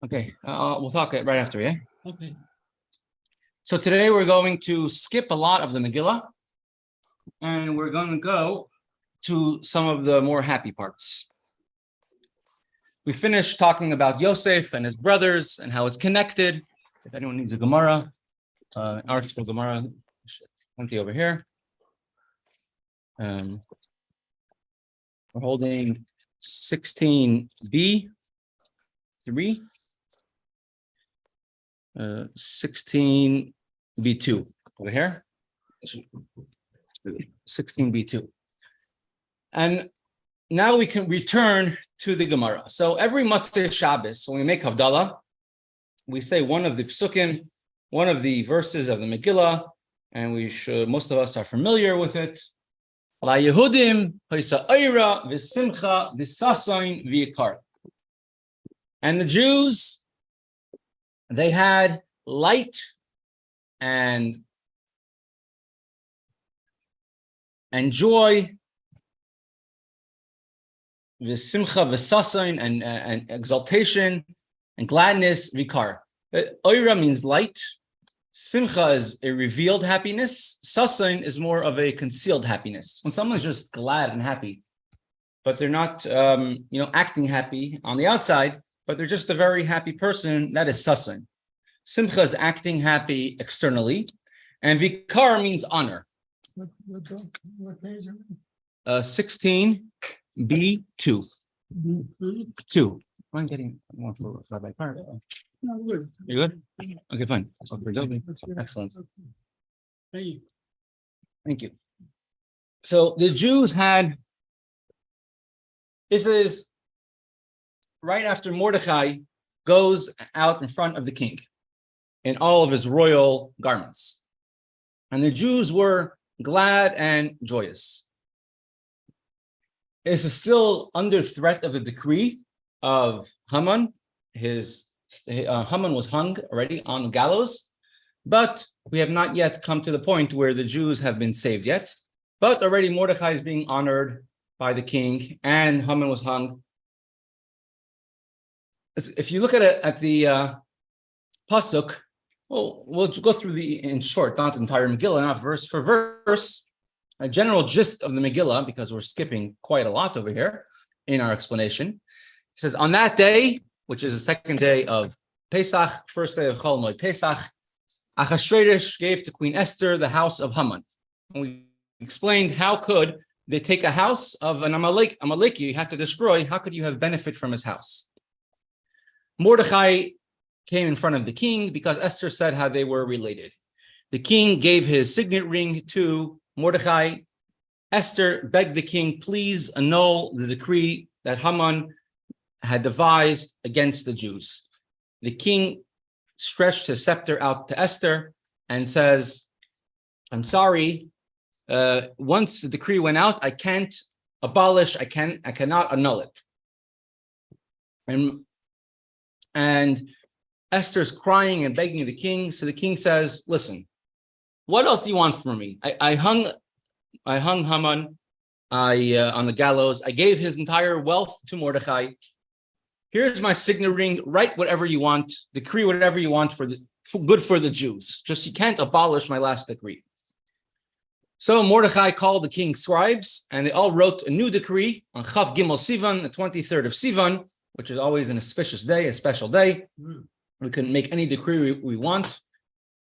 Okay, we'll talk right after, yeah? Okay. So today we're going to skip a lot of the Megillah, and we're going to go to some of the more happy parts. We finished talking about Yosef and his brothers and how it's connected. If anyone needs a Gemara, article Gemara, empty over here. We're holding 16b, 3. 16b2 over here. 16b2. And now we can return to the Gemara. So every Motzei Shabbos, when we make Havdalah, we say one of the psukim, one of the verses of the Megillah, and most of us are familiar with it. La Yehudim ha'isa'ira v'simcha v'sasayin v'yikar. And the Jews, they had light and joy, v'simcha v'sasayin, and exaltation and gladness, vikar. Oira means light. Simcha is a revealed happiness. Sasayin is more of a concealed happiness. When someone's just glad and happy, but they're not, acting happy on the outside, but they're just a very happy person, that is sasayin. Simcha is acting happy externally, and vikar means honor. What page are we? 16b2. 2. I'm getting one for Rabbi. No, good. You good? Okay, fine. Excellent. Thank you. Thank you. So the Jews had, this is right after Mordechai goes out in front of the king in all of his royal garments. And the Jews were glad and joyous. This is still under threat of a decree of Haman. Haman was hung already on the gallows, but we have not yet come to the point where the Jews have been saved yet. But already Mordechai is being honored by the king, and Haman was hung. If you look at the pasuk, well, we'll go through in short, not the entire Megillah, not verse for verse, a general gist of the Megillah, because we're skipping quite a lot over here in our explanation. It says, on that day, which is the second day of Pesach, first day of Chol Moed Pesach, Achashverosh gave to Queen Esther the house of Haman. And we explained how could they take a house of an Amaleki you had to destroy, how could you have benefit from his house? Mordechai came in front of the king because Esther said how they were related. The king gave his signet ring to Mordechai. Esther begged the king, please annul the decree that Haman had devised against the Jews. The king stretched his scepter out to Esther and says, I'm sorry, once the decree went out, I can't abolish, I cannot annul it. And Esther's crying and begging the king. So the king says, listen, what else do you want from me? I hung Haman on the gallows. I gave his entire wealth to Mordechai. Here's my signet ring. Write whatever you want. Decree whatever you want for good for the Jews. Just you can't abolish my last decree. So Mordechai called the king's scribes, and they all wrote a new decree on Chav Gimel Sivan, the 23rd of Sivan, which is always an auspicious day, a special day. We can make any decree we want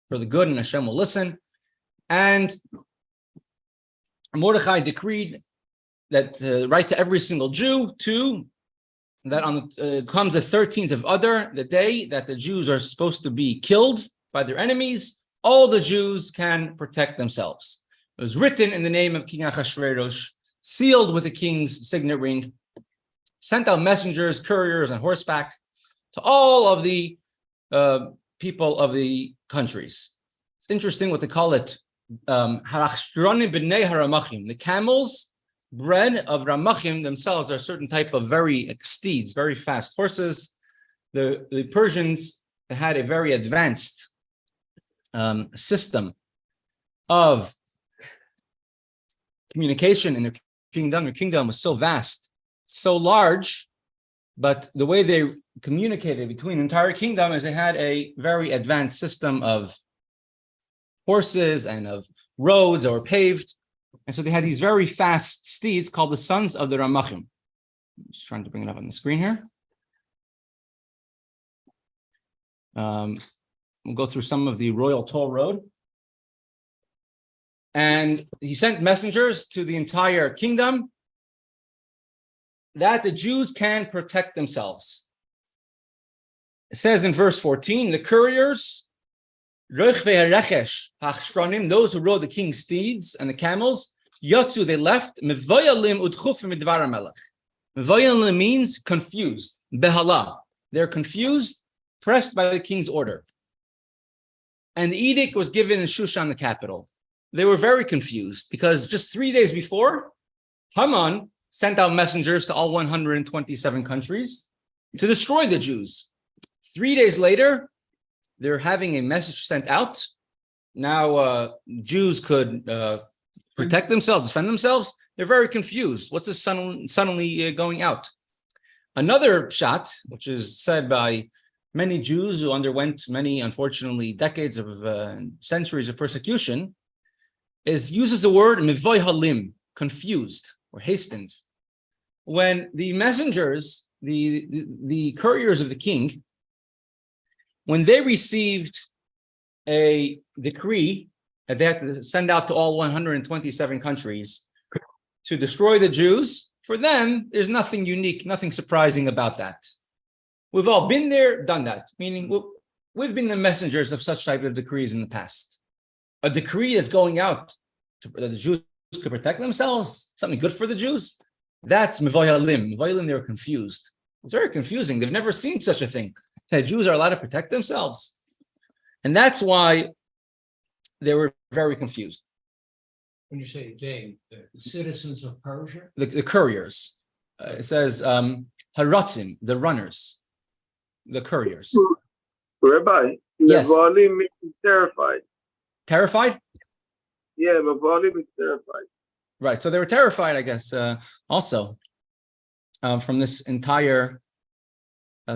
for the good, and Hashem will listen. And Mordechai decreed that right to every single Jew that comes the 13th of Adar, the day that the Jews are supposed to be killed by their enemies, all the Jews can protect themselves. It was written in the name of King Achashverosh, sealed with the king's signet ring, sent out messengers, couriers on horseback to all of the people of the countries. It's interesting what they call it, harachshronim b'nei haramachim. The camels, bred of ramachim themselves, are a certain type of very steeds, very fast horses. The Persians had a very advanced system of communication in their kingdom. Their kingdom was so vast, so large, But the way they communicated between the entire kingdom is they had a very advanced system of horses and of roads that were paved. And so they had these very fast steeds called the sons of the Ramachim. I'm just trying to bring it up on the screen here. We'll go through some of the royal toll road. And he sent messengers to the entire kingdom that the Jews can protect themselves. It says in verse 14, the couriers, those who rode the king's steeds and the camels, Yatsu, they left. Mevayalim means confused. Behala. They're confused, pressed by the king's order. And the edict was given in Shushan, the capital. They were very confused because just 3 days before, Haman sent out messengers to all 127 countries to destroy the Jews. 3 days later, they're having a message sent out. Now, Jews could protect themselves, defend themselves. They're very confused. What's this suddenly going out? Another shot, which is said by many Jews who underwent many, unfortunately, decades of centuries of persecution, uses the word mivoy halim, confused or hastened. When the messengers, the couriers of the king, when they received a decree that they had to send out to all 127 countries to destroy the Jews, for them, there's nothing unique, nothing surprising about that. We've all been there, done that, meaning we've been the messengers of such type of decrees in the past. A decree that's going out that the Jews could protect themselves, something good for the Jews, that's Mevayalim. Mevayalim, they're confused. It's very confusing. They've never seen such a thing. That Jews are allowed to protect themselves. And that's why they were very confused. When you say they, the citizens of Persia? The couriers. It says Haratzim, the runners, the couriers. Rabbi, Yes. Mevalim means terrified. Terrified? Yeah, Mevalim is terrified. Right. So they were terrified, I guess, also from this entire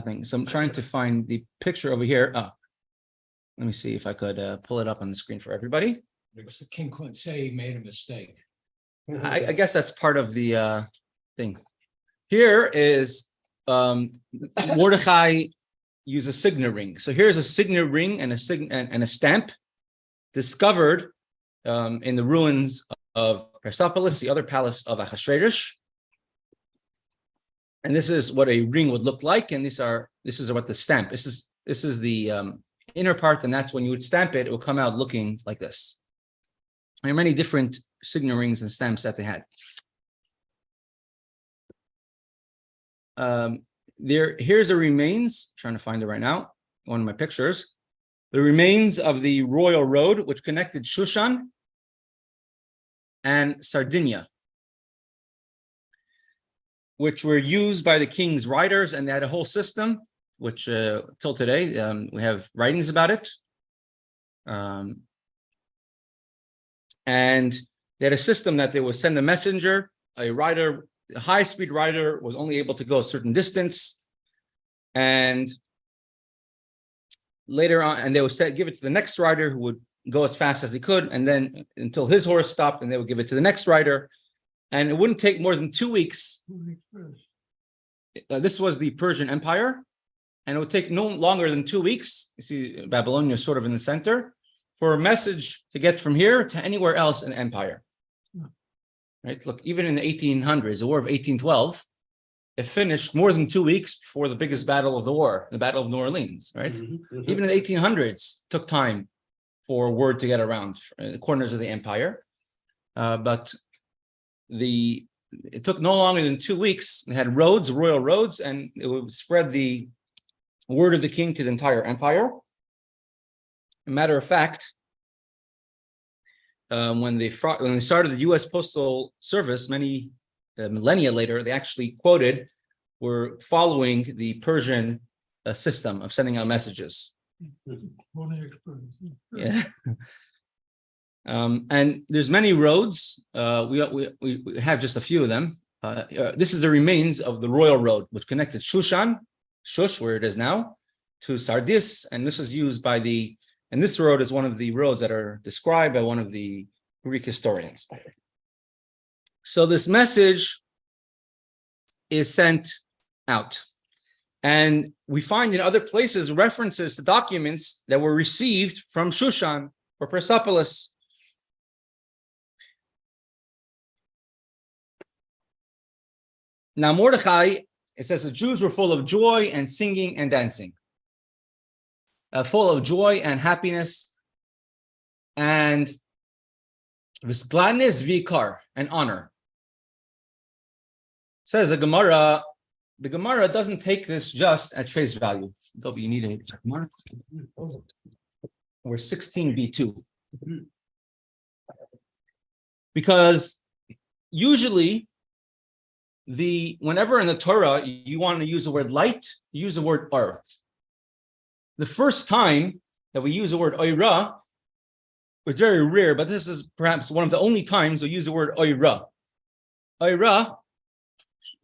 thing. So I'm trying to find the picture over here. Let me see if I could pull it up on the screen for everybody. Because the king couldn't say he made a mistake. I guess that's part of the thing. Here is Mordechai used a signet ring. So here's a signet ring and a stamp discovered in the ruins of Persepolis, the other palace of Achashverosh. And this is what a ring would look like. And this is what the stamp. This is the inner part, and that's when you would stamp it, it will come out looking like this. There are many different signet rings and stamps that they had. Here's the remains. I'm trying to find it right now. One of my pictures. The remains of the royal road, which connected Shushan and Sardinia, which were used by the king's riders, and they had a whole system, which till today we have writings about it. And they had a system that they would send a messenger, a rider, a high-speed rider was only able to go a certain distance, and later on, and they would give it to the next rider who would go as fast as he could, and then until his horse stopped, and they would give it to the next rider. And it wouldn't take more than 2 weeks. This was the Persian Empire, and it would take no longer than 2 weeks. You see, Babylonia is sort of in the center, for a message to get from here to anywhere else in the empire. Right? Look, even in the 1800s, the War of 1812, it finished more than 2 weeks before the biggest battle of the war, the Battle of New Orleans. Right? Even in the 1800s, it took time for word to get around the corners of the empire, but it took no longer than 2 weeks. They had roads, royal roads, and it would spread the word of the king to the entire empire. A matter of fact, when they started the U.S. Postal Service, many millennia later, they actually were following the Persian system of sending out messages. Yeah. And there's many roads. We have just a few of them. This is the remains of the royal road, which connected Shush, where it is now, to Sardis, and this is used by and this road is one of the roads that are described by one of the Greek historians. So this message is sent out. And we find in other places references to documents that were received from Shushan or Persepolis. Now Mordechai, it says the Jews were full of joy and singing and dancing. Full of joy and happiness, and with gladness, vikar, and honor. Says the Gemara doesn't take this just at face value. Dobby, you need a Gemara? We're 16b2. Because usually, whenever in the Torah you want to use the word light, you use the word ar. The first time that we use the word oira, it's very rare, but this is perhaps one of the only times we use the word oira. Oira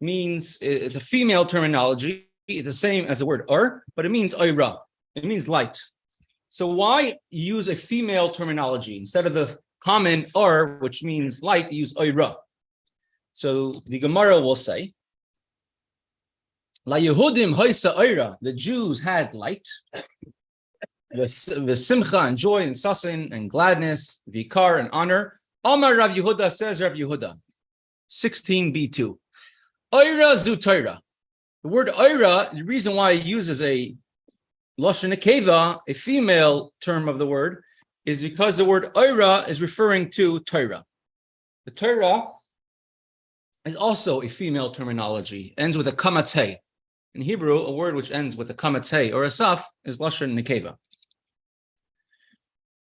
means, it's a female terminology, it's the same as the word or, but it means oira. It means light. So why use a female terminology? Instead of the common or, which means light, you use oira. So the Gemara will say, La Yehudim Hoysa Oira, the Jews had light, the simcha and joy and sasin and gladness, vikar and honor. Amar Rav Yehuda, says Rav Yehuda, 16b2. Oira zu Torah. The word oira, the reason why he uses a lashon nekeva, a female term of the word, is because the word oira is referring to Torah. The Torah is also a female terminology, ends with a kamatei. In Hebrew, a word which ends with a kamatei or a saf is lashon nekeva.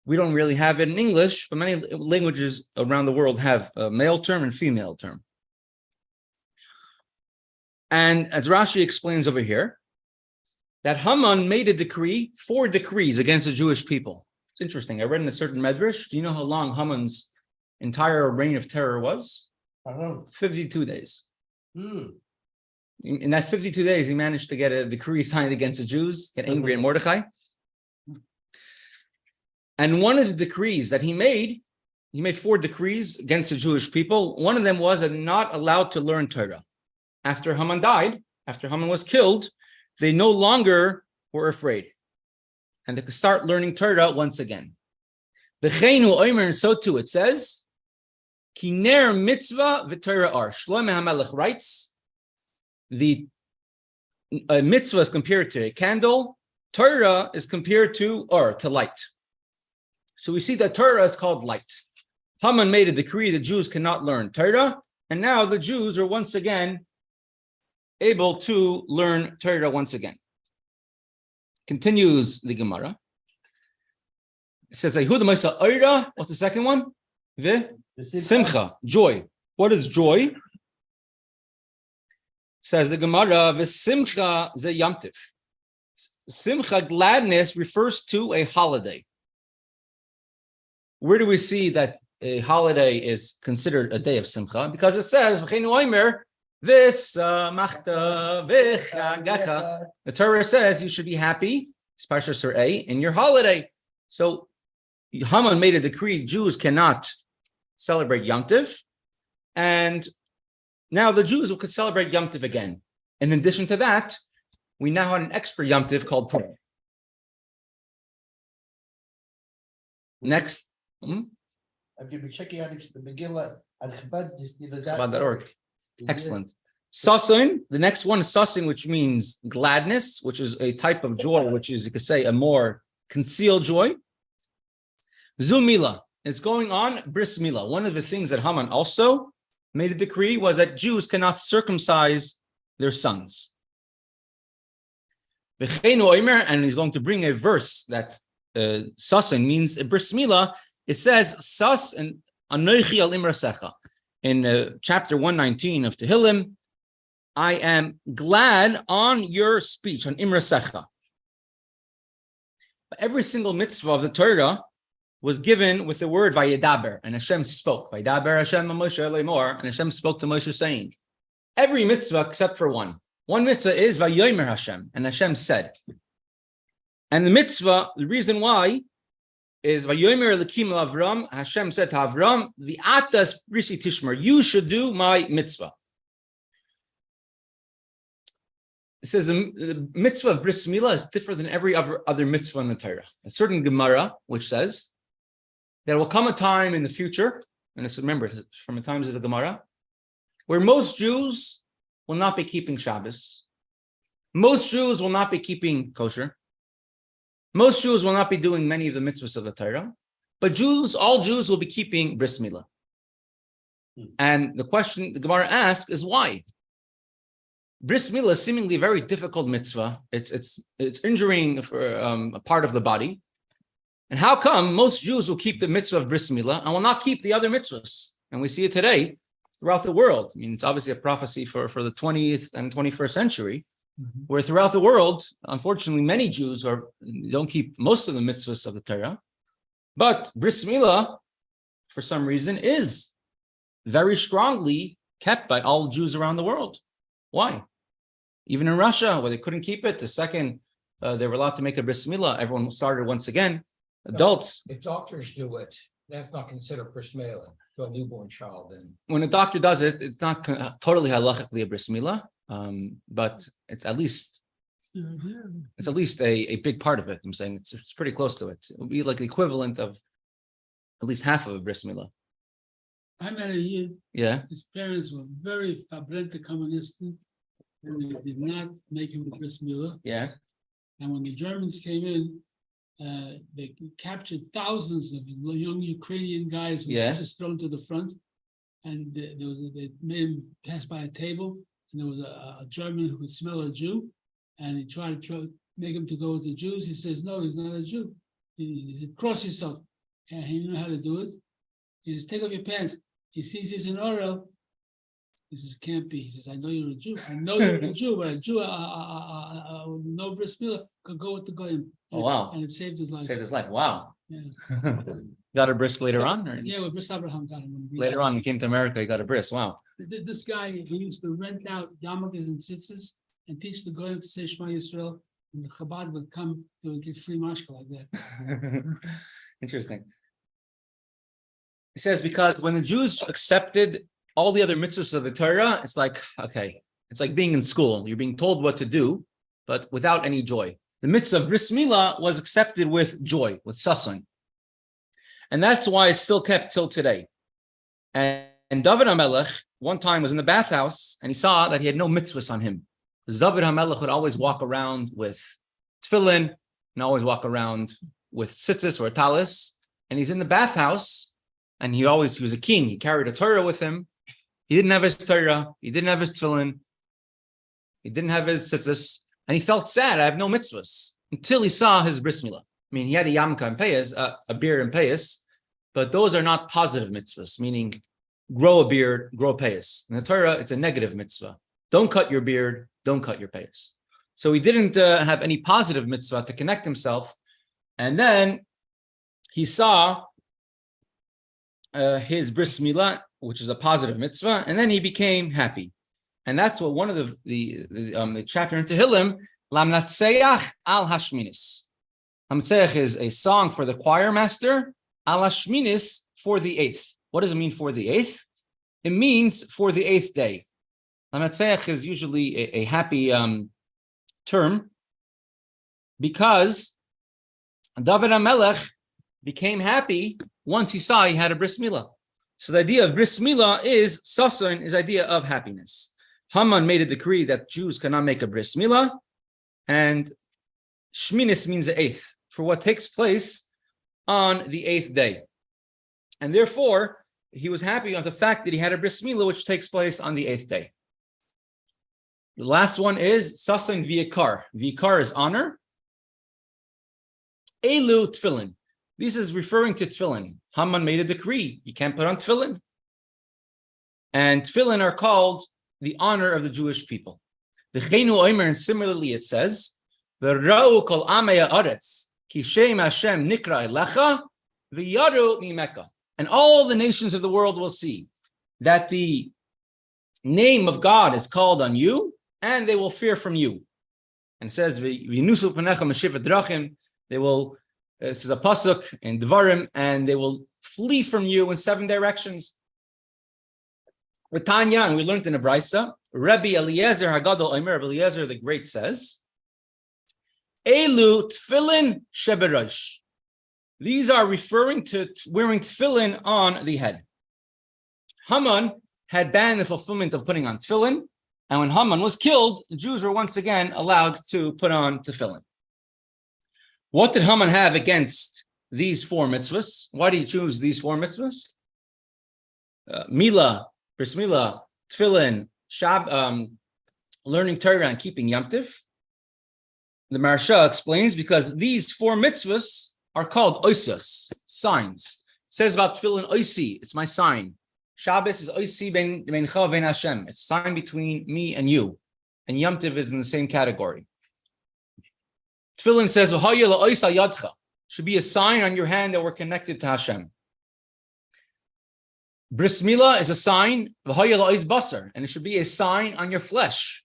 We don't really have it in English, but many languages around the world have a male term and female term. And as Rashi explains over here, that Haman made a decree, 4 decrees against the Jewish people. It's interesting. I read in a certain medrash. Do you know how long Haman's entire reign of terror was? 52 days. In that 52 days, he managed to get a decree signed against the Jews, get angry at Mordechai. And one of the decrees that he made 4 decrees against the Jewish people. One of them was that not allowed to learn Torah. After Haman died, after Haman was killed, they no longer were afraid. And they could start learning Torah once again. V'cheinu omer, and so too it says, Ki ner mitzvah v'Torah ar. Shlomo HaMelech writes, the mitzvah is compared to a candle, Torah is compared to light. So we see that Torah is called light. Haman made a decree that Jews cannot learn Torah, and now the Jews are once again able to learn Torah once again. Continues the Gemara. It says, what's the second one? Simcha, joy. What is joy? Says the Gemara, V'simcha ze yamtiv. Simcha, gladness, refers to a holiday. Where do we see that a holiday is considered a day of simcha? Because it says, the Torah says you should be happy, in your holiday. So Haman made a decree, Jews cannot celebrate Yom Tov, and now the Jews could celebrate Yom Tov again. In addition to that, we now have an extra Yom Tov called Purim. Next. I've been checking out the Megillah and Chabad.org. Excellent. Sasin, the next one is sasin, which means gladness, which is a type of joy, which is, you could say, a more concealed joy. Zumila, it's going on, bris milah. One of the things that Haman also made a decree was that Jews cannot circumcise their sons. And he's going to bring a verse that sasin means a bris milah. It says, Sas and Anoichi al imrasecha. In chapter 119 of Tehillim, I am glad on your speech, on imrasecha. Every single mitzvah of the Torah was given with the word vayedaber, and Hashem spoke. Vayedaber Hashem Moshe lemor, and Hashem spoke to Moshe saying. every mitzvah except for one. One mitzvah is Vayomer Hashem, and Hashem said. And the mitzvah, the reason why is Vayomer Elokim Avram. Hashem said to Avram, "The atas rishi tishmer, you should do my mitzvah." It says the mitzvah of bris milah is different than every other mitzvah in the Torah. A certain Gemara which says there will come a time in the future, and it's remember from the times of the Gemara, where most Jews will not be keeping Shabbos. Most Jews will not be keeping kosher. Most Jews will not be doing many of the mitzvahs of the Torah, but all Jews will be keeping bris milah. And the question the Gemara asks is why? Bris milah is seemingly a very difficult mitzvah. It's injuring for a part of the body. And how come most Jews will keep the mitzvah of bris milah and will not keep the other mitzvahs? And we see it today throughout the world. I mean, it's obviously a prophecy for the 20th and 21st century, where throughout the world, unfortunately, many Jews don't keep most of the mitzvahs of the Torah. But bris milah, for some reason, is very strongly kept by all Jews around the world. Why? Even in Russia, where they couldn't keep it, the second they were allowed to make a bris milah, everyone started once again. Adults. If doctors do it, that's not considered bris milah to a newborn child. Then When a doctor does it, it's not totally halachically a bris milah, but it's at least a big part of it. I'm saying it's pretty close to it. It would be like the equivalent of at least half of a bris milah. I met a Yid. Yeah. His parents were very fabrente communistic, and they did not make him the bris milah. Yeah. And when the Germans came in, they captured thousands of young Ukrainian guys who were just thrown to the front. And they made him pass by a table, and there was a German who could smell a Jew, and he tried to make him to go with the Jews. He says, "No, he's not a Jew." He said, "Cross yourself." And he knew how to do it. He says, "Take off your pants." He sees he's an Orel. He says, "Can't be." He says, "I know you're a Jew. I know you're a Jew, but a Jew, no bris milah, could go with the Goyim." Oh, wow. And it saved his life. Saved his life. Wow. Yeah. Got a bris later on? Or? Yeah, well, Bris Abraham got him. Later on, he came to America, he got a bris. Wow. This guy, he used to rent out yarmulkes and tzitzis and teach the Goyim to say Shema Yisrael, and the Chabad would come, they would give free mashka like that. Interesting. It says because when the Jews accepted all the other mitzvahs of the Torah, it's like, okay, it's like being in school. You're being told what to do, but without any joy. The mitzvah of bris milah was accepted with joy, with sasan. And that's why it's still kept till today. And David HaMelech one time was in the bathhouse and he saw that he had no mitzvahs on him. Because David HaMelech would always walk around with Tefillin and always walk around with tzitzis or a talis. And he's in the bathhouse and he was a king. He carried a Torah with him. He didn't have his Torah. He didn't have his Tefillin. He didn't have his tzitzis. And he felt sad. I have no mitzvahs until he saw his bris milah. I mean, he had a yamka and payas, a beard and payas, but those are not positive mitzvahs, meaning grow a beard, grow payas. In the Torah, it's a negative mitzvah. Don't cut your beard, don't cut your payas. So he didn't have any positive mitzvah to connect himself. And then he saw his bris milah, which is a positive mitzvah, and then he became happy. And that's what one of the chapter in Tehillim, Lamnatseach al Hashminis. Lamnatseach is a song for the choir master, al Hashminis for the 8th. What does it mean for the 8th? It means for the 8th day. Lamnatseach is usually a happy term because David HaMelech became happy once he saw he had a bris milah. So the idea of bris milah is sasan, is idea of happiness. Haman made a decree that Jews cannot make a bris milah, and Shminis means the 8th, for what takes place on the 8th day. And therefore, he was happy on the fact that he had a bris milah, which takes place on the 8th day. The last one is sasan v'yikar. V'yikar is honor. Elu tefillin. This is referring to tefillin. Haman made a decree. You can't put on tefillin. And tefillin are called the honor of the Jewish people. And similarly it says, V'ra'u kol amei ha'aretz, ki shem Hashem nikra elecha, v'yaru mimeka. And all the nations of the world will see that the name of God is called on you, and they will fear from you. And it says, "V'yinusu panecha meshivat drachim." They will. This is a pasuk in Devarim, and they will flee from you in 7 directions. With Tanya, and we learned in the Brisa, Rabbi Eliezer Hagadol Omer, Rabbi Eliezer the Great says, "Elu tefillin sheberosh." These are referring to wearing tefillin on the head. Haman had banned the fulfillment of putting on tefillin, and when Haman was killed, the Jews were once again allowed to put on tefillin. What did Haman have against these 4 mitzvahs? Why did he choose these 4 mitzvahs? Milah, bris milah, tefillin, learning Torah, and keeping Yom Tiv. The Maharsha explains because these 4 mitzvahs are called oisas, signs. It says about tefillin, oisi, it's my sign. Shabbos is oisi beincha vein Hashem. It's a sign between me and you. And Yom Tiv is in the same category. Tefillin says, "V'haya la'oisa yadcha," should be a sign on your hand that we're connected to Hashem. Bris milah is a sign, "V'haya la'ois basar," and it should be a sign on your flesh.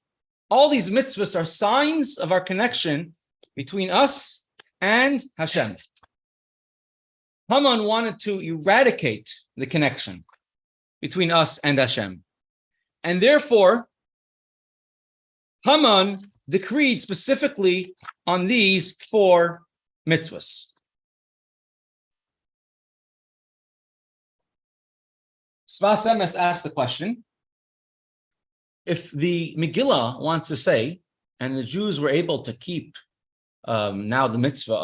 All these mitzvahs are signs of our connection between us and Hashem. Haman wanted to eradicate the connection between us and Hashem. And therefore, Haman decreed specifically on these 4 mitzvahs. Sfas Emes asked the question, if the Megillah wants to say, and the Jews were able to keep now the mitzvah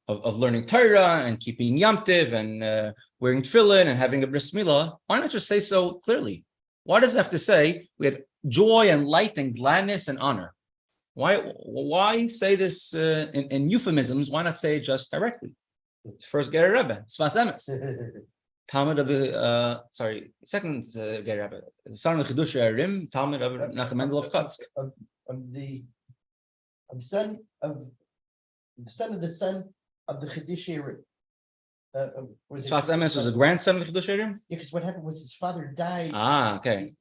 of learning Torah and keeping Yom Tiv and wearing tefillin and having a bris milah, why not just say so clearly? Why does it have to say we had joy and light and gladness and honor? Why say this in euphemisms? Why not say it just directly? First Ger Rebbe, Sfas Emes. Talmud of the second Ger Rebbe, the son of the Chidush Arim, Talmud of Nachum Mendel of Kotsk. The son of the son of the Chidush Arim. Sfas Emes was a grandson of the Chidush Arim? Yeah, because what happened was his father died. Okay.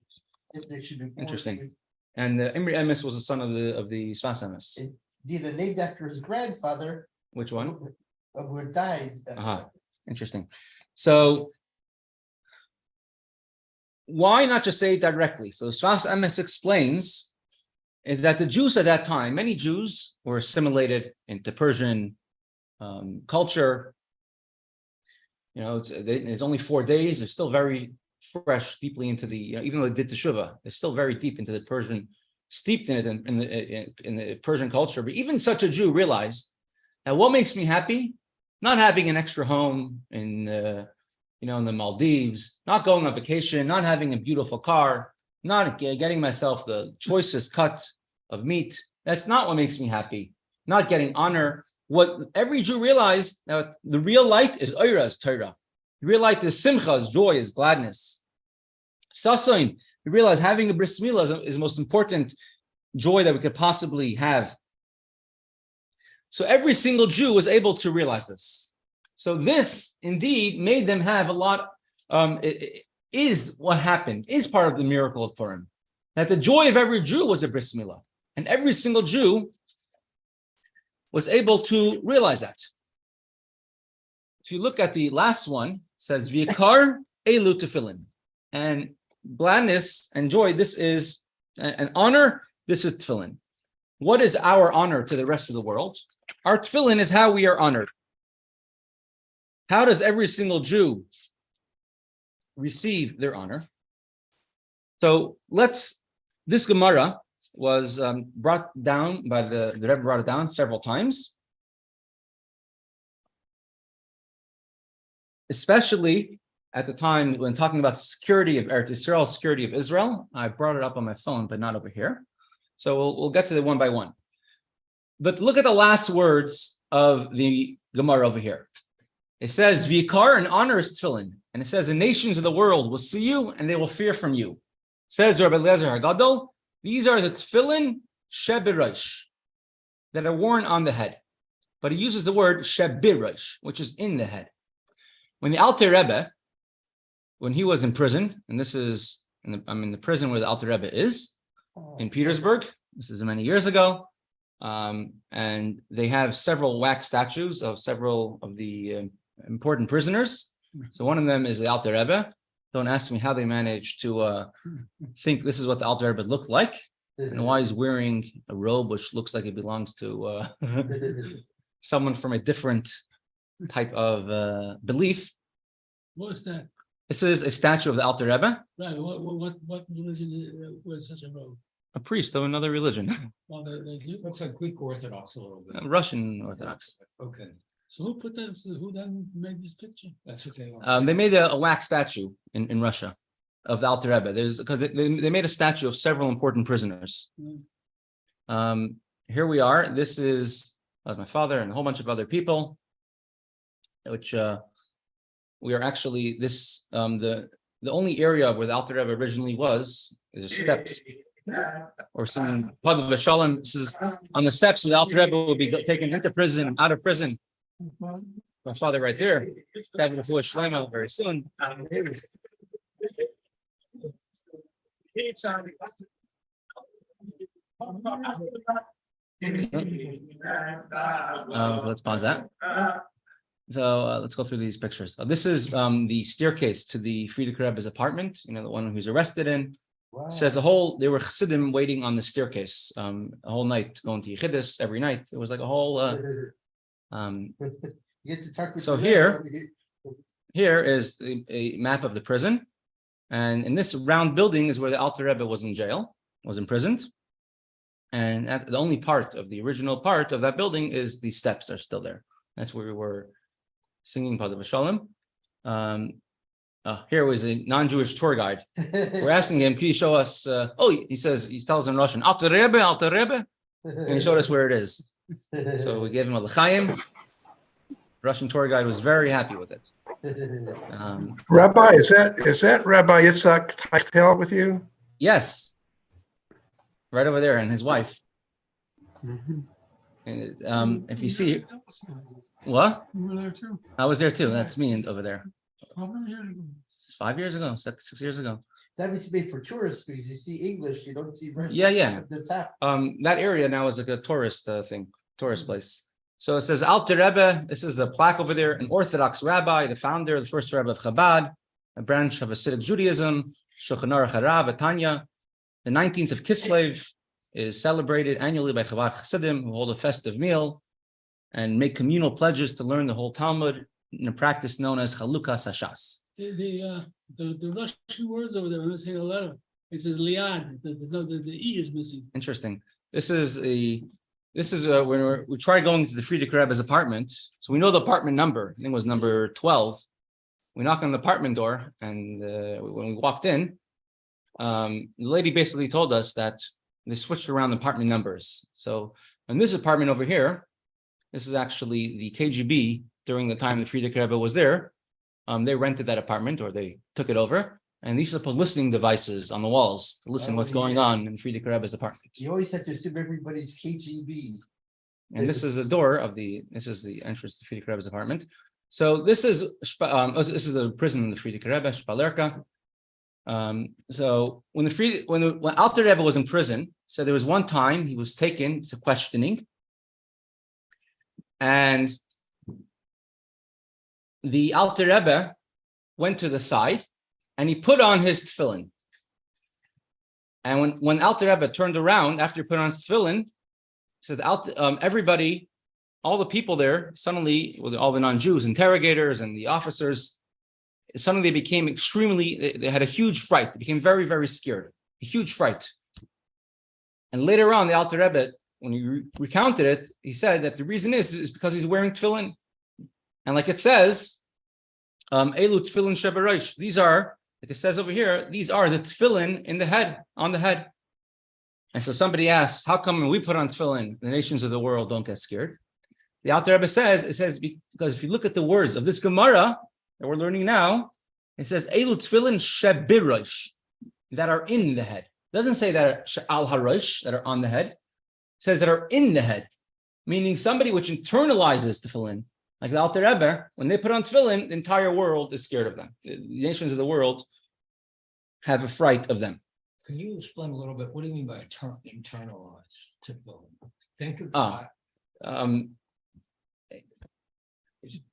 Interesting. And Imri Emes was the son of the Sfas Emes. Named after his grandfather. Which one? Who died. Interesting. So why not just say it directly? So Sfas Emes explains is that the Jews at that time, many Jews were assimilated into Persian culture. You know, it's only 4 days. They're still very fresh, deeply into the, even though they did teshuvah, they're still very deep into the Persian, steeped in it in the Persian culture. But even such a Jew realized that what makes me happy, not having an extra home in the Maldives, not going on vacation, not having a beautiful car, not getting myself the choicest cut of meat. That's not what makes me happy. Not getting honor. What every Jew realized, that the real light is Oira, is Torah. The real light is Simcha, is joy, is gladness. Sasain, you realize having a bris milah is the most important joy that we could possibly have. So every single Jew was able to realize this. So this indeed made them have a lot, is what happened, is part of the miracle of Purim. That the joy of every Jew was a bris milah. And every single Jew was able to realize that. If you look at the last one, it says, V'yikar elu tefillin. And gladness and joy, this is an honor, this is tefillin. What is our honor to the rest of the world? Our tefillin is how we are honored. How does every single Jew receive their honor? So this Gemara was brought down by the Rebbe brought it down several times. Especially at the time when talking about security of Eretz Yisrael, security of Israel. I brought it up on my phone, but not over here. So we'll get to them one by one. But look at the last words of the Gemara over here. It says, V'yikar, and honor is tefillin. And it says, the nations of the world will see you and they will fear from you. It says Rabbi Eliezer Hagadol, these are the tefillin shebirosh that are worn on the head. But he uses the word shebirosh, which is in the head. When the Alter Rebbe, when he was in prison, and this is I'm in the prison where the Alter Rebbe is in Petersburg. This is many years ago. And they have several wax statues of several of the important prisoners. So one of them is the Alter Rebbe. Don't ask me how they managed to think this is what the Alter Rebbe looked like and why he's wearing a robe which looks like it belongs to someone from a different type of belief. What's that? This is a statue of the Alter Rebbe, Right, what religion was such a robe? a priest of another religion, Well, they do. Looks like Greek Orthodox a little bit. Russian Orthodox. Okay, So who put that, who then made this picture? that's what they want. They made a wax statue in Russia of the Alter Rebbe. There's because they made a statue of several important prisoners. Here we are. This is my father and a whole bunch of other people, which we are actually this the only area where the Alter Rebbe originally was is the steps. Or some Padma Shalom. This is on the steps of the Alter Rebbe will be taken into prison, out of prison. My father right there, having a foolish shlema very soon. Let's pause that. So let's go through these pictures. This is the staircase to the Frierdiker Rebbe's apartment. You know, the one who's arrested in. Wow. Says they were chassidim waiting on the staircase a whole night, going to Yichidus every night. It was like a whole. You get to talk with So your here is a map of the prison, and in this round building is where the Alter Rebbe was in jail, was imprisoned, and the only part of the original part of that building is the steps are still there. That's where we were singing Padma Shalom. Here was a non-Jewish tour guide. We're asking him, can you show us? He tells us in Russian, Alter Rebbe, Alter Rebbe, and he showed us where it is. So we gave him a Chaim. Russian tour guide was very happy with it. Rabbi, is that Rabbi Yitzchok with you? Yes, right over there, and his wife. Mm-hmm. And if you see, what? You were there too. I was there too. That's me over there. How many years ago? 5 years ago, 6 years ago. That was made for tourists because you see English, you don't see Russian. Yeah. The top. That area now is like a tourist tourist place. So it says Alter Rebbe. This is a plaque over there, an Orthodox rabbi, the founder, the first Rebbe of Chabad, a branch of Hasidic Judaism, Shulchan Aruch Harav, Tanya. The 19th of Kislev is celebrated annually by Chabad Chassidim, who hold a festive meal and make communal pledges to learn the whole Talmud in a practice known as Chalukas Hashas. The Russian words over there, I'm missing a letter. It says liad, the E is missing. Interesting. This is when we tried going to the Frierdiker Rebbe's apartment. So we know the apartment number. I think it was number 12. We knock on the apartment door, and when we walked in, the lady basically told us that they switched around the apartment numbers. So in this apartment over here, this is actually the KGB during the time the Frierdiker Rebbe was there. They rented that apartment, or they took it over, and they used to put listening devices on the walls to listen what's going on in Frierdiker Rebbe's apartment. You always have to assume everybody's KGB. And this is the door this is the entrance to Frierdiker Rebbe's apartment. So this is a prison in the Frierdiker Rebbe, Shpalerka. So when Alter Rebbe was in prison, so there was one time he was taken to questioning, and the Alter Rebbe went to the side and he put on his tefillin. And when Alter Rebbe turned around after he put on his tefillin, said everybody, all the people there, suddenly, all the non-Jews, interrogators and the officers, suddenly they became they had a huge fright. They became very, very scared, a huge fright. And later on, the Alter Rebbe, when he recounted it, he said that the reason is because he's wearing tefillin. And like it says, Elu tefillin shebereish. These are, like it says over here, these are the tefillin in the head, on the head. And so somebody asks, how come when we put on tefillin, the nations of the world don't get scared? The Alter Rebbe says, because if you look at the words of this Gemara that we're learning now, it says Elu tefillin shebereish, that are in the head. It doesn't say that are al harosh, that are on the head. It says that are in the head, meaning somebody which internalizes tefillin. Like the Alter Rebbe, when they put on tefillin, the entire world is scared of them. The nations of the world have a fright of them. Can you explain a little bit, what do you mean by internalized tefillin? Think of Ah. that.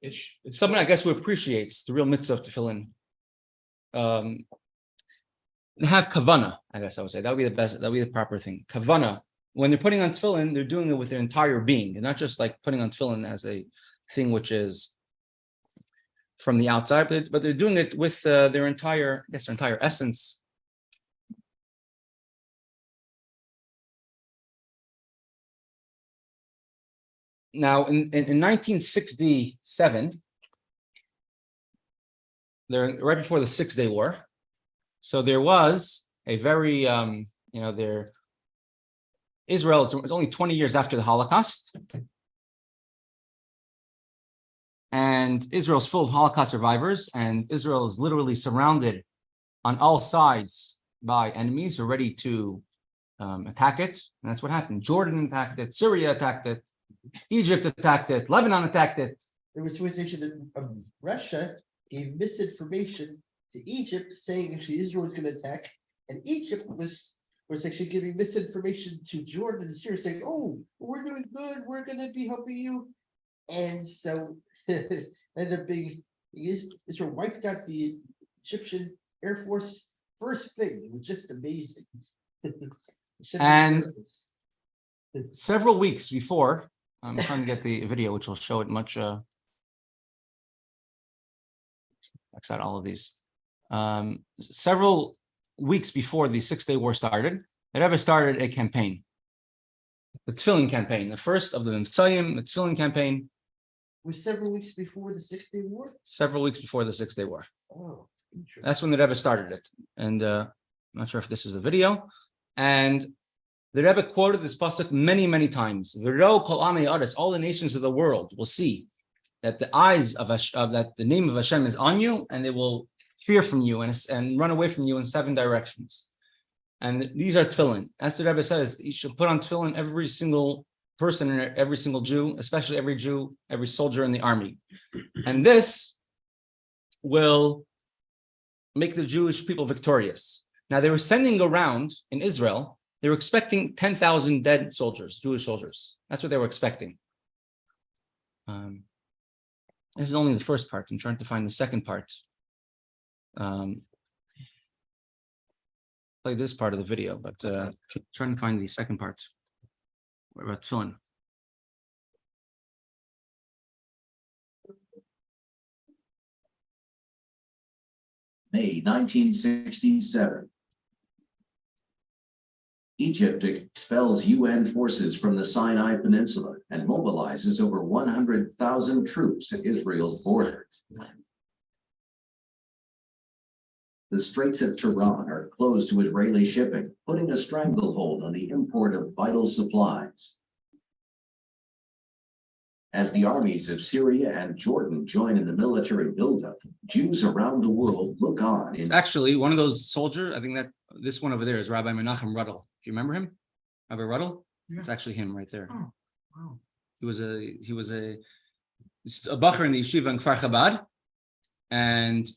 It's Someone, I guess, who appreciates the real mitzvah of tefillin. They have kavana, I guess I would say. That would be the best, that would be the proper thing. Kavana. When they're putting on tefillin, they're doing it with their entire being. They're not just like putting on tefillin as a thing which is from the outside, but they're doing it with their entire, I guess, their entire essence. Now, in 1967, they're right before the 6-Day War. So there was a very, Israel, it's only 20 years after the Holocaust. And Israel's full of Holocaust survivors, and Israel is literally surrounded on all sides by enemies who are ready to attack it. And that's what happened. Jordan attacked it, Syria attacked it, Egypt attacked it, Lebanon attacked it. There was a situation that Russia gave misinformation to Egypt, saying actually Israel was going to attack, and Egypt was actually giving misinformation to Jordan and Syria, saying, "Oh, we're doing good, we're going to be helping you," and so ended up being Israel wiped out the Egyptian Air Force first thing. It was just amazing. And several weeks before, I'm trying to get the video, which will show it much. X out all of these. Several weeks before the 6-Day War started, the Rebbe started a campaign, the Tefillin campaign, the first of the Mitzayim, the Tefillin campaign. Was several weeks before the 6-Day War? Several weeks before the 6-Day War. Oh, interesting. That's when the Rebbe started it. And I'm not sure if this is the video. And the Rebbe quoted this pasuk many, many times. V'ro kol amei haaretz, all the nations of the world will see that the eyes of that the name of Hashem is on you, and they will fear from you and run away from you in 7 directions. And these are tefillin. That's what the Rebbe says. You should put on tefillin every single person, every single Jew, especially every Jew, every soldier in the army. And this will make the Jewish people victorious. Now, they were sending around in Israel, they were expecting 10,000 dead soldiers, Jewish soldiers. That's what they were expecting. This is only the first part. I'm trying to find the second part. Play this part of the video, but trying to find the second part. What about tefillin? May 1967. Egypt expels UN forces from the Sinai Peninsula and mobilizes over 100,000 troops at Israel's border. The Straits of Tiran are closed to Israeli shipping, putting a stranglehold on the import of vital supplies. As the armies of Syria and Jordan join in the military buildup, Jews around the world look on. It's actually one of those soldiers. I think that this one over there is Rabbi Menachem Ruddle. Do you remember him? Rabbi Ruddle? Yeah. It's actually him right there. Oh, wow. He was a bacher in the yeshiva in Kfar Chabad, and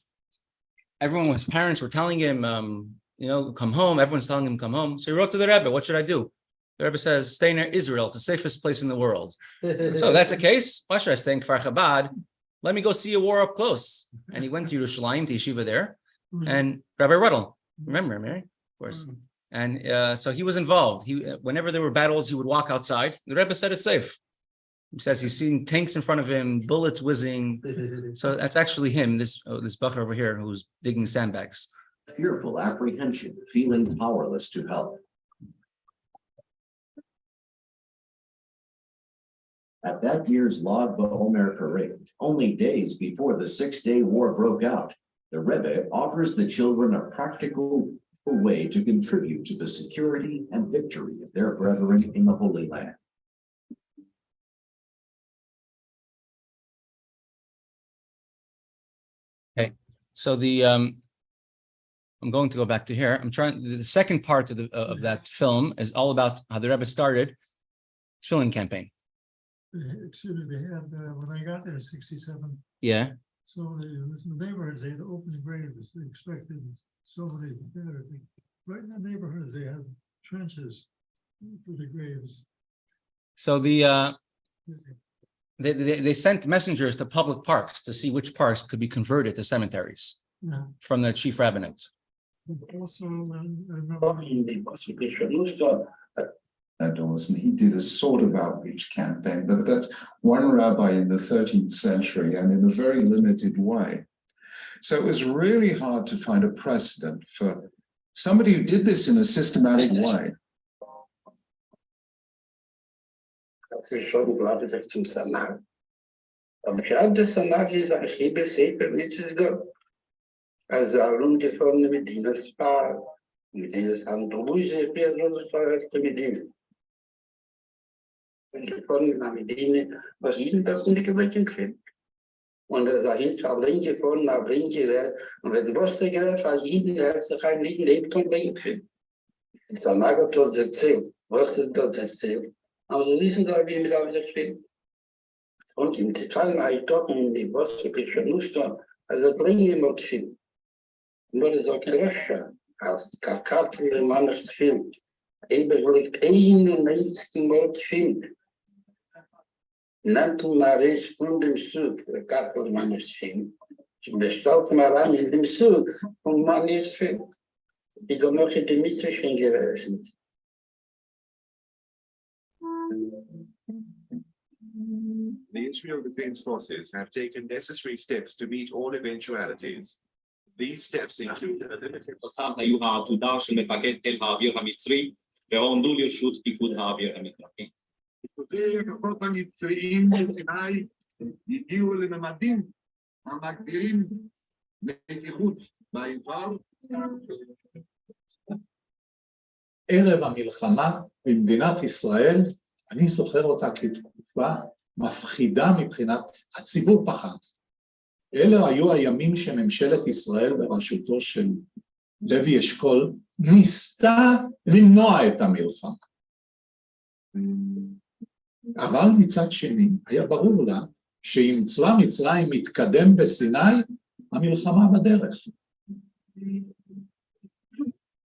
his parents were telling him, come home. Everyone's telling him come home. So he wrote to the Rebbe, "What should I do?" The Rebbe says, "Stay near Israel. It's the safest place in the world." So if that's the case, why should I stay in Kfar Chabad? Let me go see a war up close. And he went to Yerushalayim, to yeshiva there, and Rabbi Ruddle, remember him, Mary? Of course. And so he was involved. Whenever there were battles, he would walk outside. The Rebbe said it's safe. He says he's seen tanks in front of him, bullets whizzing. So that's actually him, this bacher over here who's digging sandbags. Fearful apprehension, feeling powerless to help. At that year's Lag BaOmer parade, only days before the 6-Day War broke out, the Rebbe offers the children a practical way to contribute to the security and victory of their brethren in the Holy Land. Okay, so I'm going to go back to here. The second part of that film is all about how the Rebbe started Tefillin campaign. Excuse me, they had when I got there, 67. Yeah. So the neighborhoods, they had open graves, they expected so many better. Right in the neighborhoods, they have trenches for the graves. So they sent messengers to public parks to see which parks could be converted to cemeteries Yeah. from the chief rabbinate. Also, I remember Dawson, he did a sort of outreach campaign, but that's one rabbi in the 13th century and in a very limited way. So it was really hard to find a precedent for somebody who did this in a systematic way. Als herumgefahren mit ihnen Spa, mit dieses Andruse, mit ihm. Und gefahren nach Medina, was jeden Tag in die Gewölchen gefällt. Und sah hin, auf Linke gefahren, auf Linke, und wenn was der Gerät, was jeden Herzen kein Lieden lebt, kommt bei ihm gefällt. Ich sage, na Gott, dort erzählt, was ist dort erzählt. Aber sie wissen da, wie mir da wieder gefällt. Und im Detail, ich doch in die Wasser, ich schon nicht da, also bringe ich immer gefällt. Maar dat is ook een Russia. Als Kartel de manners vindt. Ebenlijk 91 moord vindt. Neemt maar eens van de zoek. De Kartel de manners vindt. Je bestelt maar aan in de zoek. Van manners vindt. Die dan nog in de misverstand geweest. The Israel Defense Forces have taken necessary steps to meet all eventualities. These steps include a limited היו העתודה של מפקד חיל האוויר המצרי והועמדו לרשות פיקוד האוויר המזרחי. הכוחות המצריים בסיני הגיעו לממדים המגדירים מתיחות באזור. ערב המלחמה במדינת ישראל, אני זוכר אותה כתקופה מפחידה מבחינת הציבור פחד. אלה היו הימים שממשלת ישראל בראשותו של לוי אשכול ניסתה למנוע את המלחמה. אבל מצד שני היה ברור לה שאם צבא מצרים מתקדם בסיני, המלחמה בדרך.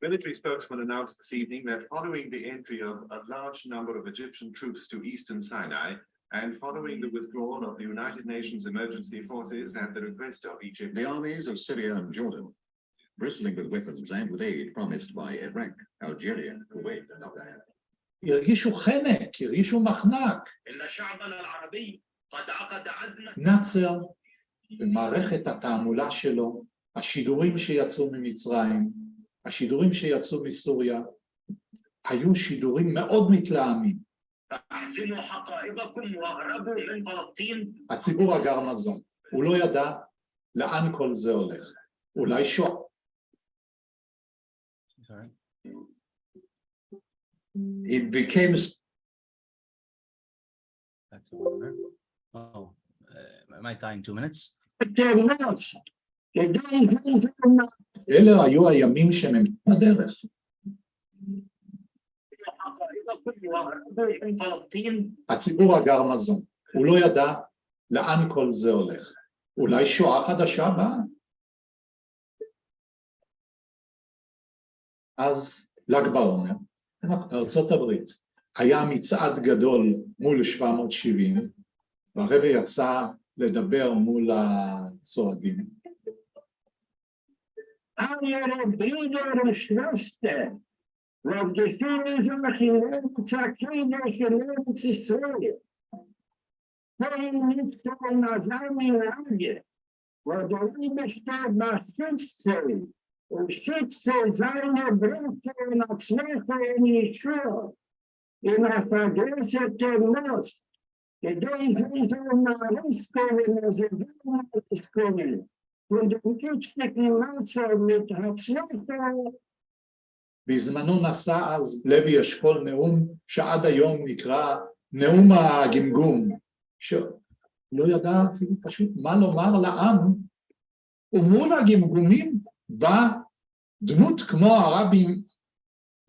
Military spokesman announced this evening that following the entry of a large number of Egyptian troops to eastern Sinai, and following the withdrawal of the United Nations emergency forces at the request of Egypt, the armies of Syria and Jordan, bristling with weapons and with aid promised by Iraq, Algeria, Kuwait, and Afghanistan, הרגישו חנק, הרגישו מחנק. נאצר, במערכת התעמולה שלו, השידורים שיצאו ממצרים, השידורים שיצאו מסוריה, היו שידורים מאוד מתלהמים. הציבור אגר מזון, הוא לא ידע לאן כל זה הולך, אולי שוק. It became am I dying 2 minutes? אלה היו הימים שממשלת הדרך. הציבור אגר מזון, הוא לא ידע לאן כל זה הולך, אולי שואה חדשה באה. אז ל"ג בעומר, בארצות הברית, היה מצעד גדול מול 770, והרבי יצא לדבר מול הצועדים. Was gefühlt ist immer hier, Zkainim für Israel. Vorhin nicht so eine Lage, wo der Liebestab nach 15 und schütze seine Brüste und Zwecke in Shiur, in der vergrößerten Lust. Gedei sie so nach Rieskommen, als sie Rieskommen. Und den Kitschnicken Wasser mit Hatzvi-Bais. בזמנו נשא אז לוי אשכול נאום שעד היום נקרא נאום הגמגום, שלא ידע אפילו פשוט מה לומר לעם, ומול הגמגומים בא דמות כמו הרבי עם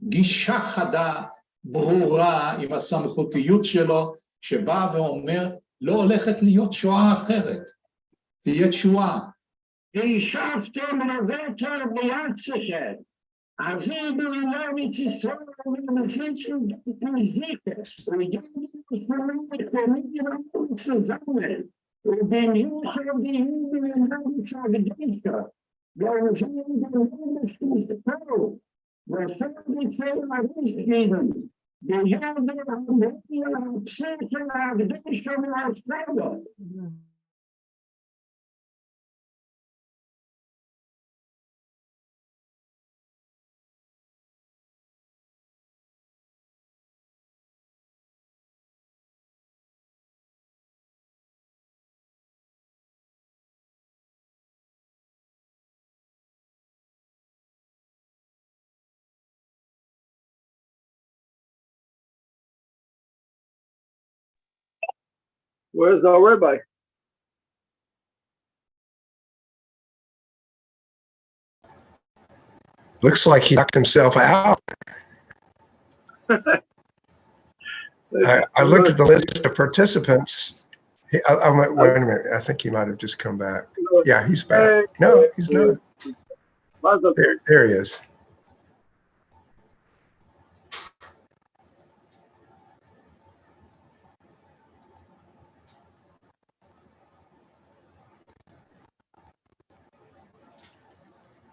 גישה חדה, ברורה, עם הסמכותיות שלו, שבא ואומר לא הולכת להיות שואה אחרת, תהיה תשועה. וישבתם לבטר בידכם. אז אם בלעם ישראל ומזיקים מזיקה, וגם zusammen. Und den Jüngern, die Jüngeren haben Gedichte. Wir sind die Frau. Wir sollen die Firma nicht geben. Die Jüngeren haben ihre Psyche nach Gedichte als Frau. Where's our rabbi? Looks like he knocked himself out. I looked at the list of participants. I went, wait a minute. I think he might have just come back. Yeah, he's back. No, he's not. There he is.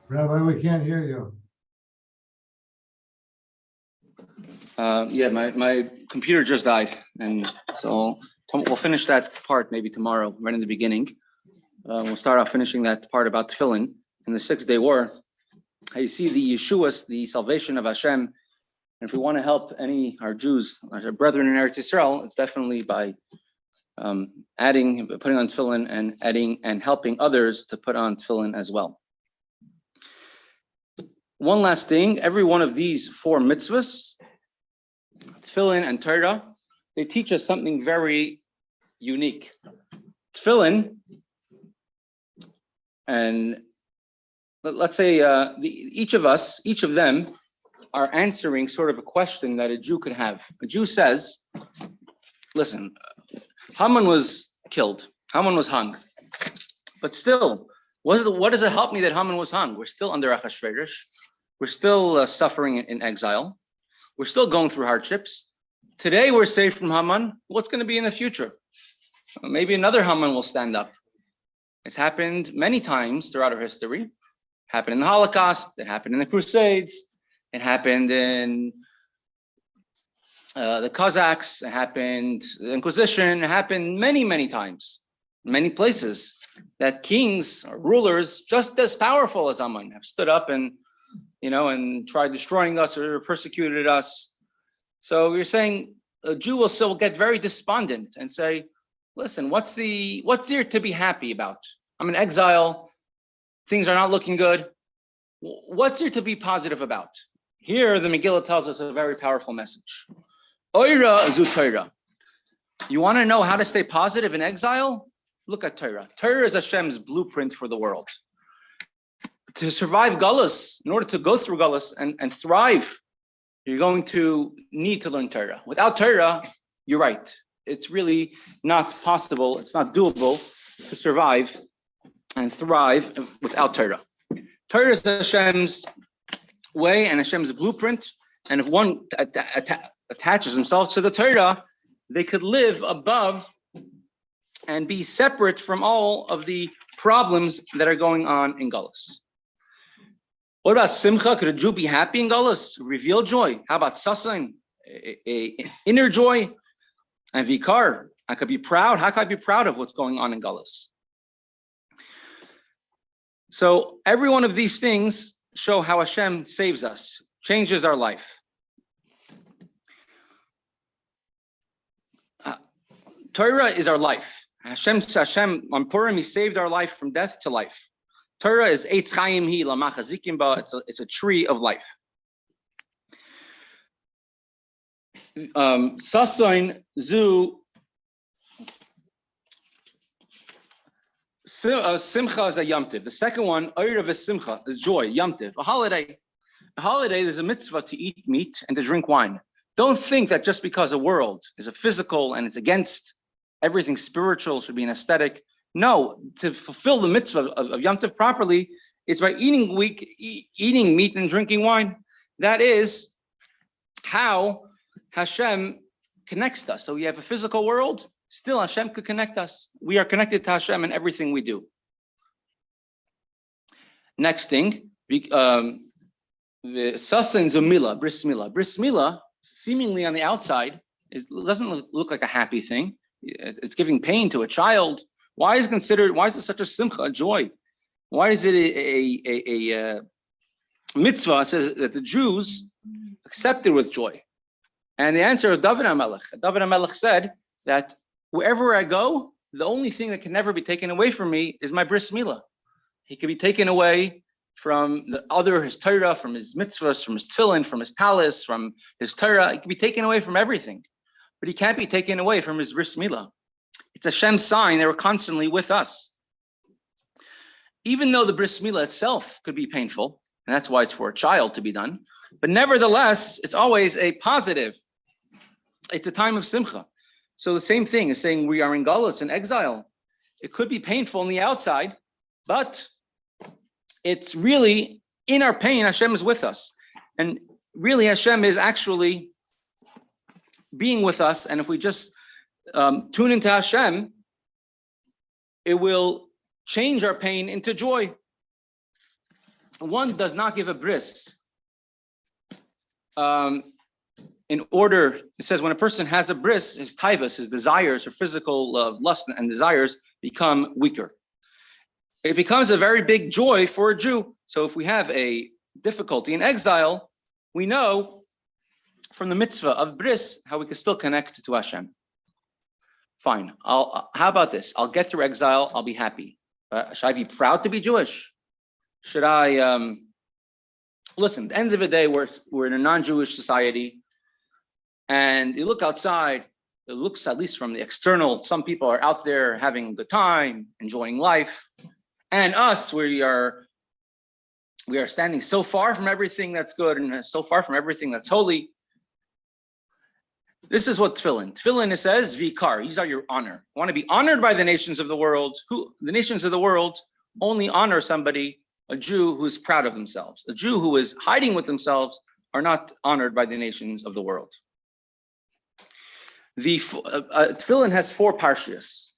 Rabbi, we can't hear you. Yeah, my computer just died, and so we'll finish that part maybe tomorrow, right in the beginning. We'll start off finishing that part about Tefillin in the 6-day war. You see the Yeshuas, the salvation of Hashem, and if we want to help our Jews, our brethren in Eretz Yisrael, it's definitely by putting on Tefillin and adding and helping others to put on Tefillin as well. One last thing, every one of these 4 mitzvahs, Tefillin and Torah, they teach us something very unique. Tefillin, and let's say each of them are answering sort of a question that a Jew could have. A Jew says, listen, Haman was killed, Haman was hung, but still, what does it help me that Haman was hung? We're still under Achashverosh. We're still suffering in exile. We're still going through hardships. Today we're saved from Haman. What's going to be in the future? Maybe another Haman will stand up. It's happened many times throughout our history. It happened in the Holocaust. It happened in the Crusades. It happened in the Cossacks. It happened in the Inquisition. It happened many, many times, many places that kings or rulers just as powerful as Haman have stood up and tried destroying us or persecuted us. So you're saying a Jew will still get very despondent and say, listen, what's there to be happy about? I'm in exile. Things are not looking good. What's there to be positive about? Here, the Megillah tells us a very powerful message. Oira zu Torah. You want to know how to stay positive in exile? Look at Torah. Torah is Hashem's blueprint for the world. To survive Galus, in order to go through Galus and thrive, you're going to need to learn Torah. Without Torah, you're right. It's really not possible. It's not doable to survive and thrive without Torah. Torah is Hashem's way and Hashem's blueprint. And if one attaches himself to the Torah, they could live above and be separate from all of the problems that are going on in Galus. What about Simcha? Could a Jew be happy in Galus? Reveal joy. How about Sasan? Inner joy. And Vikar, I could be proud. How could I be proud of what's going on in Galus? So every one of these things show how Hashem saves us, changes our life. Torah is our life. Hashem on Purim, He saved our life from death to life. Torah is Zkainim hi lamachazikim ba. It's a tree of life. Sasoin zu simcha is a yomtiv. The second one, Erev is simcha, is joy, yomtiv, a holiday. A holiday, there's a mitzvah to eat meat and to drink wine. Don't think that just because a world is a physical and it's against everything spiritual, should be an aesthetic, No, to fulfill the mitzvah of Yom Tov properly, it's by eating meat and drinking wine. That is how Hashem connects us. So we have a physical world, still Hashem could connect us. We are connected to Hashem in everything we do. Next thing, the Sasa and Zumila, Bris Milah. Bris Milah, seemingly on the outside, doesn't look like a happy thing. It's giving pain to a child. Why is it such a simcha, a joy? Why is it a mitzvah says that the Jews accepted with joy? And the answer is David HaMelech. David HaMelech said that wherever I go, the only thing that can never be taken away from me is my bris milah. He can be taken away from his Torah, from his mitzvahs, from his tefillin, from his talis, from his Torah. He can be taken away from everything, but he can't be taken away from his bris milah. It's Hashem's sign they were constantly with us. Even though the bris milah itself could be painful, and that's why it's for a child to be done, but nevertheless, it's always a positive. It's a time of simcha. So the same thing is saying we are in galus, in exile. It could be painful on the outside, but it's really in our pain, Hashem is with us. And really Hashem is actually being with us. And if we just tune into Hashem, it will change our pain into joy. One does not give a bris in order, it says when a person has a bris, his taivas, his desires, or physical lust and desires become weaker. It becomes a very big joy for a Jew. So if we have a difficulty in exile, we know from the mitzvah of bris how we can still connect to Hashem. Fine. How about this? I'll get through exile. I'll be happy. Should I be proud to be Jewish? Should I listen? At the end of the day, we're in a non-Jewish society, and you look outside. It looks, at least from the external, some people are out there having a good time, enjoying life, and us, we are standing so far from everything that's good and so far from everything that's holy. This is what Tefillin. Tefillin, it says, Vikar, these are your honor. You want to be honored by the nations of the world. The nations of the world only honor somebody, a Jew who's proud of themselves. A Jew who is hiding with themselves are not honored by the nations of the world. The Tefillin has 4 parshias.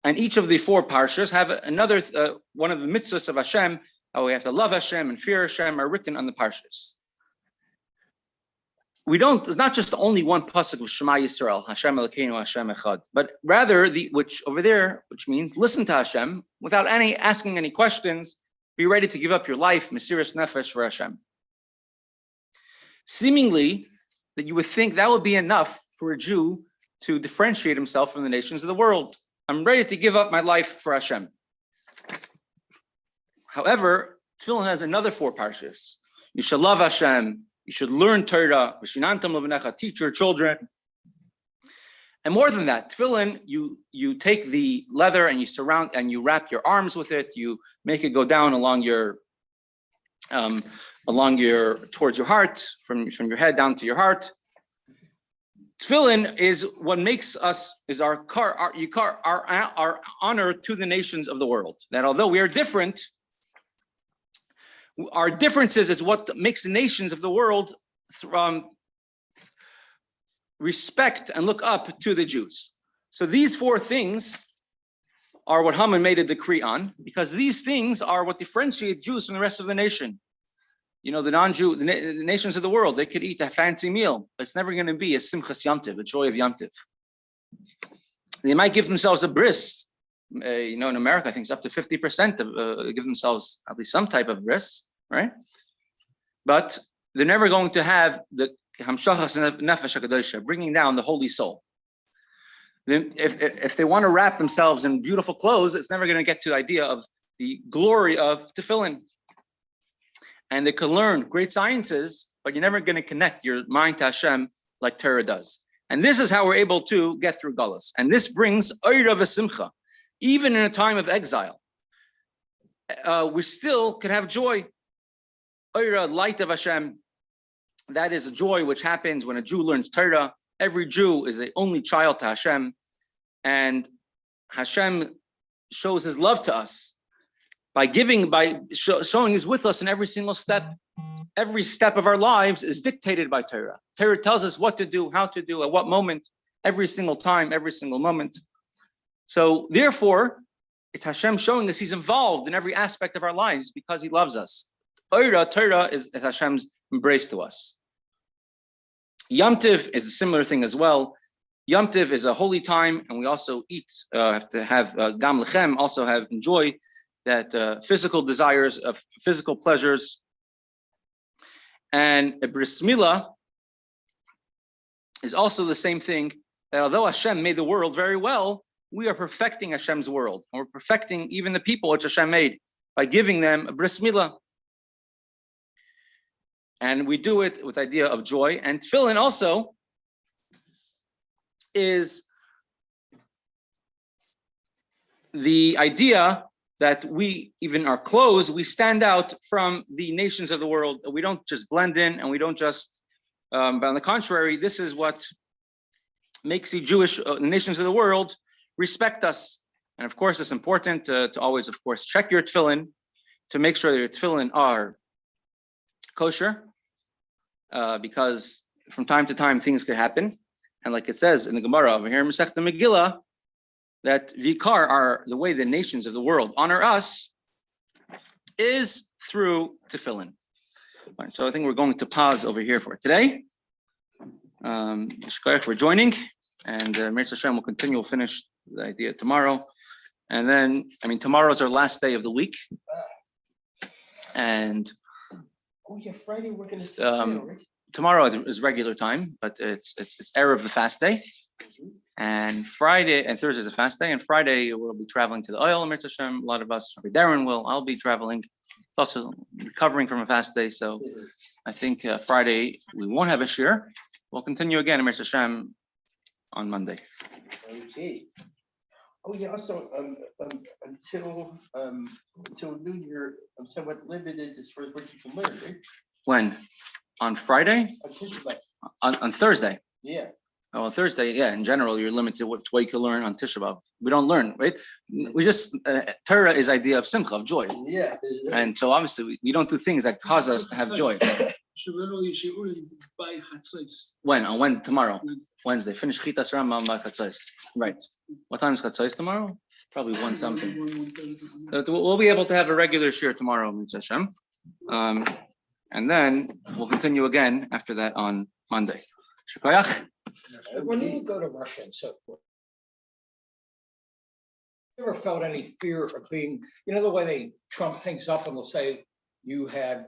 And each of the 4 parshas have another, one of the mitzvahs of Hashem, how we have to love Hashem and fear Hashem, are written on the parshas. It's not just only one pasuk of Shema Yisrael, Hashem Elokeinu, Hashem Echad, but rather which means listen to Hashem without asking any questions, be ready to give up your life, Mesiras Nefesh for Hashem. Seemingly, that you would think that would be enough for a Jew to differentiate himself from the nations of the world. I'm ready to give up my life for Hashem. However, Tefillin has another 4 parshas. You should love Hashem. You should learn Torah. Teach your children. And more than that, Tefillin, you take the leather and you wrap your arms with it. You make it go down along your towards your heart, from your head down to your heart. Tefillin is what makes us, is our honor to the nations of the world. That although we are different, our differences is what makes the nations of the world respect and look up to the Jews. So these 4 things are what Haman made a decree on, because these things are what differentiate Jews from the rest of the nation. You know, the non-Jew, the nations of the world, they could eat a fancy meal, but it's never going to be a simchas Yom Tov, a joy of Yom Tov. They might give themselves a bris. In America, I think it's up to 50% of give themselves at least some type of bris, right? But they're never going to have the hamshachas nefesh hakadosh, bringing down the holy soul. Then, if they want to wrap themselves in beautiful clothes, it's never going to get to the idea of the glory of tefillin. And they could learn great sciences, but you're never going to connect your mind to Hashem like Torah does. And this is how we're able to get through galus. And this brings oira v'simcha. Even in a time of exile, we still can have joy. Oira, light of Hashem. That is a joy which happens when a Jew learns Torah. Every Jew is the only child to Hashem. And Hashem shows his love to us by showing he's with us in every single step. Every step of our lives is dictated by Torah. Torah tells us what to do, how to do, at what moment, every single time, every single moment. So therefore, it's Hashem showing us he's involved in every aspect of our lives because he loves us. Torah is Hashem's embrace to us. Yom Tiv is a similar thing as well. Yom Tiv is a holy time, and we also have to have Gam Lechem, also enjoy that physical desires of physical pleasures. And a bris milah is also the same thing, that although Hashem made the world very well, we are perfecting Hashem's world. And we're perfecting even the people which Hashem made by giving them a bris milah. And we do it with the idea of joy. And Tefillin also is the idea that we, even our clothes, we stand out from the nations of the world. We don't just blend in, and we don't just, but on the contrary, this is what makes the Jewish nations of the world respect us. And of course, it's important to always, of course, check your tefillin to make sure that your tefillin are kosher, because from time to time things could happen. And like it says in the Gemara over here in Mesechta Megillah, that Vikar are the way the nations of the world honor us is through tefillin. Right, so I think we're going to pause over here for today. Shkoyach for joining, and Meretz Hashem will continue. We'll finish the idea tomorrow, and then tomorrow is our last day of the week, and Friday we're going to tomorrow is regular time, but it's Erev the fast day. And Friday and Thursday is a fast day, and Friday we'll be traveling to the oil. Meretz Hashem, a lot of us, Rabbi Darren will. I'll be traveling. It's also recovering from a fast day, so I think Friday we won't have a shiur. We'll continue again, Meretz Hashem, on Monday. Okay. Oh yeah. Also, until New Year, I'm somewhat limited as far as what you can learn, right? When? On Friday? On Thursday. Yeah. Oh, on Thursday, yeah. In general, you're limited to what you can learn on Tisha B'Av. We don't learn, right? We just Torah is idea of simcha, of joy. Yeah. And so obviously we don't do things that cause us to have joy. When? On Wednesday, tomorrow. Wednesday. Finish Chitas Rambam by Chatzos. Right. What time is Chatzos tomorrow? Probably 1 something. We'll be able to have a regular shiur tomorrow, Meretz Hashem. And then we'll continue again after that on Monday. Shkoyach. When you go to Russia and so forth, you ever felt any fear of being, the way they trump things up and they'll say you had.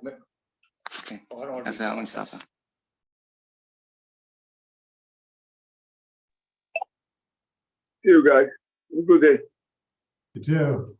Okay. Oh, I don't want That's how I'm stop. See you guys. Have a good day. You too.